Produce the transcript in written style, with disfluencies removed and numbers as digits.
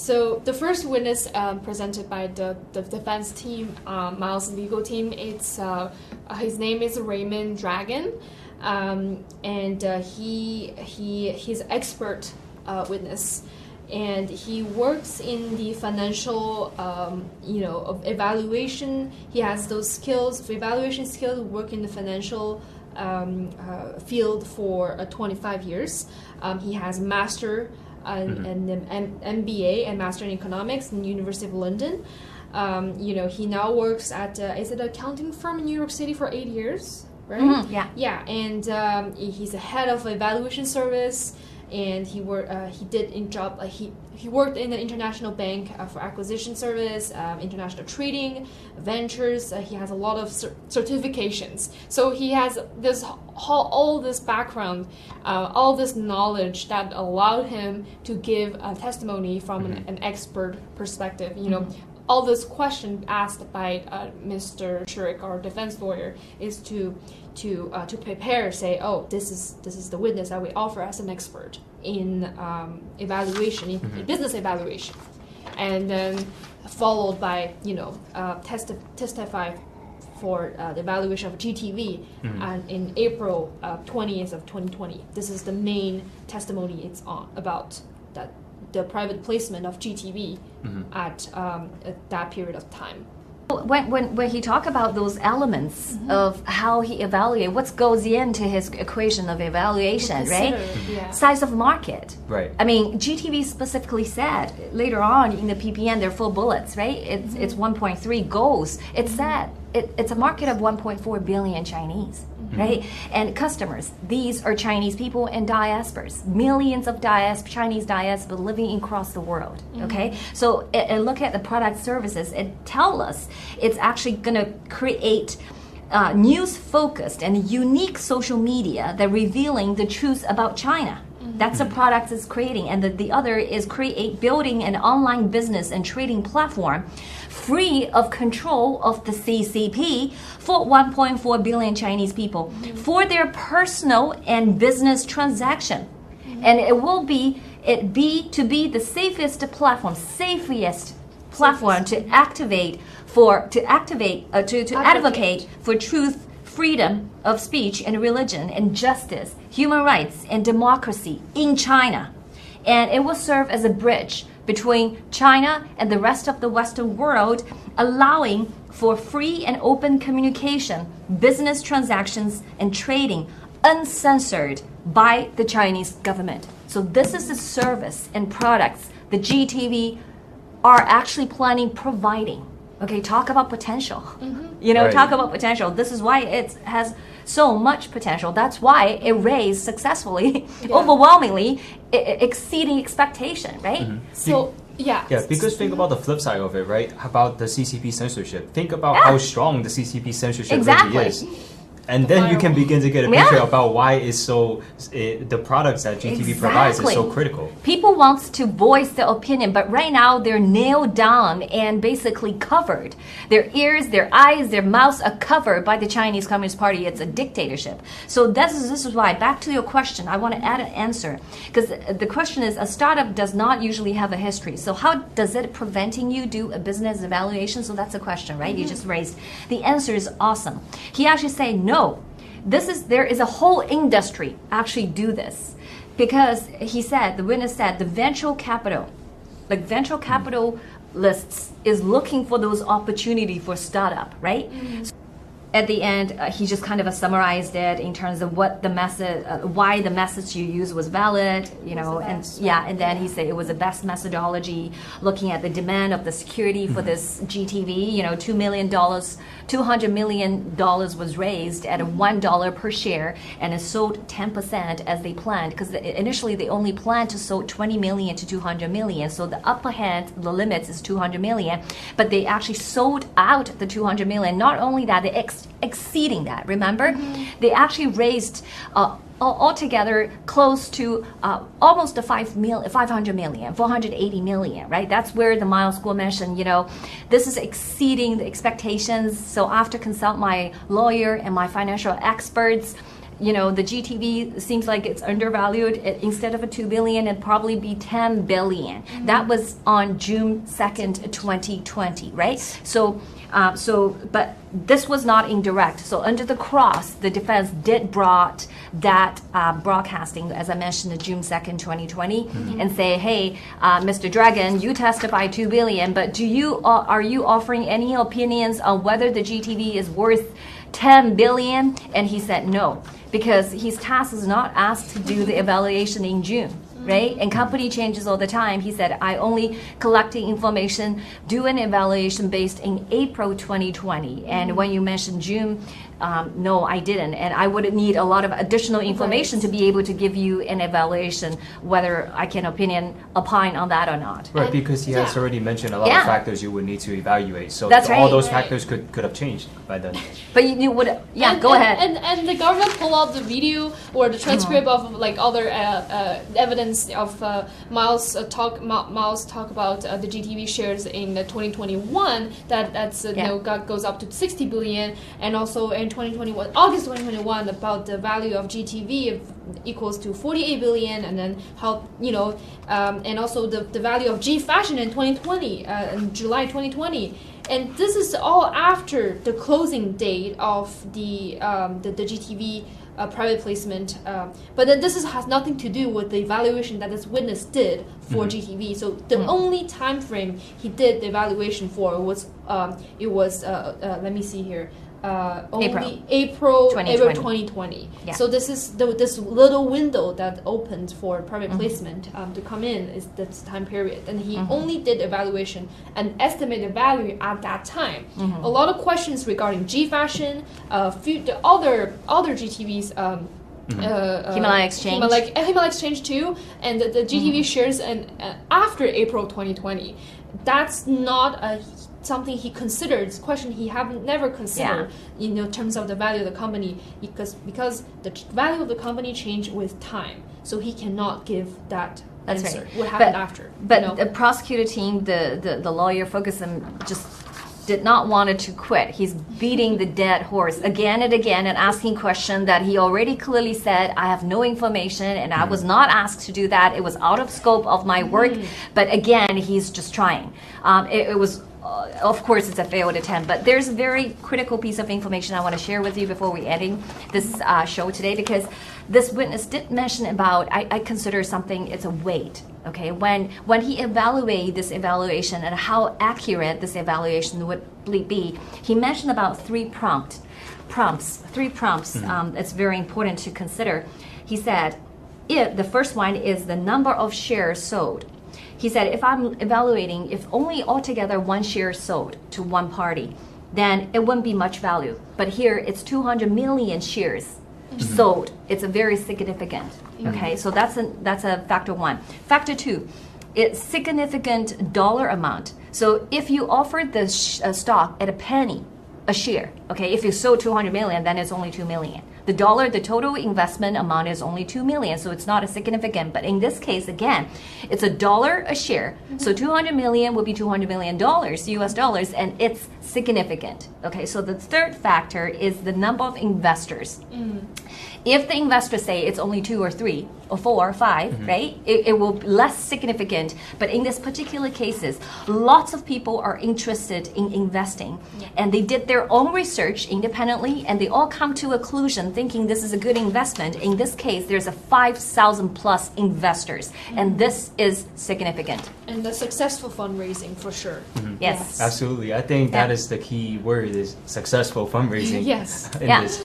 So the first witness presented by the defense team, Miles' legal team, his name is Raymond Dragon, and he's expert witness, and he works in the financial, of evaluation. He has those skills, evaluation skills. Work in the financial field for 25 years. He has master. And MBA and Master in Economics in the University of London. He now works at is it an accounting firm in New York City for 8 years, right? Mm-hmm, yeah. Yeah, and he's a head of evaluation service, and he worked in the international bank for acquisition service, international trading, ventures. He has a lot of certifications. So he has all this background, all this knowledge that allowed him to give a testimony from an expert perspective. All this question asked by Mr. Shurik, our defense lawyer, is to prepare, say, oh, this is the witness that we offer as an expert in evaluation, in business evaluation, and then followed by testify for the evaluation of GTV in April 20th of 2020. This is the main testimony it's on about that. The private placement of GTV at that period of time. When he talk about those elements of how he evaluate, what goes into his equation of evaluation, right? Yeah. Size of market. Right. I mean, GTV specifically said later on in the PPN, they're full bullets, right? It's 1.3 goals. It said it's a market of 1.4 billion Chinese. Right? And customers, these are Chinese people and diasporas, millions of Chinese diaspora living across the world. Okay? So and look at the product services, it tells us it's actually going to create news-focused and unique social media that revealing the truth about China. That's the product it's creating. And the other is building an online business and trading platform free of control of the CCP for 1.4 billion Chinese people for their personal and business transaction. And it will be the safest platform to advocate for truth, freedom of speech and religion and justice, human rights and democracy in China. And it will serve as a bridge between China and the rest of the Western world, allowing for free and open communication, business transactions and trading uncensored by the Chinese government. So this is the service and products the GTV are actually planning providing. Okay, talk about potential. Right. Talk about potential. This is why it has so much potential. That's why it raised successfully, overwhelmingly, exceeding expectation, right? So, yeah. Yeah, because think about the flip side of it, right? About the CCP censorship. Think about how strong the CCP censorship really is. And then you can begin to get a picture about why the products that GTV provides is so critical. People want to voice their opinion, but right now they're nailed down and basically covered. Their ears, their eyes, their mouths are covered by the Chinese Communist Party. It's a dictatorship. So this is why, back to your question, I want to add an answer. Because the question is, a startup does not usually have a history. So how does it preventing you do a business evaluation? So that's a question, right? You just raised. The answer is awesome. He actually said, no, there is a whole industry actually do this, because the witness said the venture capitalists is looking for those opportunity for startup, right? So at the end, he just kind of summarized it in terms of what the message, why the message you used was valid, and then he said it was the best methodology, looking at the demand of the security for this GTV. $200 million was raised at $1 per share, and it sold 10% as they planned, because initially they only planned to sell 20 million to 200 million. So the upper hand, the limits is 200 million, but they actually sold out the 200 million. Not only that, they exceeding that. Remember, they actually raised altogether close to almost 500 million, 480 million, right? That's where the Miles School mentioned, this is exceeding the expectations. So after consult my lawyer and my financial experts, the GTV seems like it's undervalued. Instead of a 2 billion, it'd probably be 10 billion. That was on June 2nd, 2020, right? But this was not indirect. So under the cross, the defense did brought that broadcasting, as I mentioned, June 2nd, 2020, and say, hey, Mr. Dragon, you testified 2 billion, but are you offering any opinions on whether the GTV is worth 10 billion? And he said no, because his task is not asked to do the evaluation in June. Right? And company changes all the time. He said, I only collecting information, do an evaluation based in April 2020. And when you mentioned June, no, I didn't. And I would need a lot of additional information to be able to give you an evaluation, whether I can opine on that or not. Right, because he has already mentioned a lot of factors you would need to evaluate. So That's all right. those factors could have changed by then. But you would, go ahead. And the government pull out the video or the transcript of like other evidence of Miles talk about the GTV shares in 2021 goes up to 60 billion, and also in August 2021 about the value of GTV equals to 48 billion, and then how and also the value of G Fashion in 2020 in July 2020. And this is all after the closing date of the GTV private placement, but then this has nothing to do with the evaluation that this witness did for GTV. So the only time frame he did the evaluation for was let me see here. April 2020. Yeah. So this is this little window that opened for private placement to come in is this time period, and he only did evaluation and estimated value at that time. A lot of questions regarding G Fashion, the other GTVs. Himalaya Exchange. Himalaya Exchange too, and the GTV shares and after April 2020. That's not something he considered. It's a question he never considered in terms of the value of the company, because the value of the company changed with time. So he cannot give that That's answer. right. What happened after? But the prosecutor team, the lawyer Ferguson, just did not want to quit. He's beating the dead horse again and again and asking questions that he already clearly said, I have no information and I was not asked to do that. It was out of scope of my work. But again, he's just trying. It was of course, it's a failed attempt, but there's a very critical piece of information I want to share with you before we ending this show today, because this witness did mention about, I consider something, it's a weight. Okay, when he evaluated this evaluation and how accurate this evaluation would be, he mentioned about three prompts. It's very important to consider. He said, if the first one is the number of shares sold. He said, if I'm evaluating, if only altogether one share sold to one party, then it wouldn't be much value. But here it's 200 million shares sold. It's a very significant. Okay, so that's a factor one. Factor two, it's significant dollar amount. So if you offered the stock at a penny a share, okay, if you sold 200 million, then it's only 2 million. The total investment amount is only 2 million, so it's not a significant. But in this case, again, it's $1 a share. So 200 million would be $200 million, US dollars, and it's significant. Okay, so the third factor is the number of investors. If the investors say it's only 2 or 3 or 4 or 5, right, it will be less significant. But in this particular cases, lots of people are interested in investing, and they did their own research independently, and they all come to a conclusion thinking this is a good investment. In this case, there's a 5,000 plus investors, and this is significant. And the successful fundraising for sure. Yes. Absolutely. I think that is the key word, is successful fundraising. Yes. In this.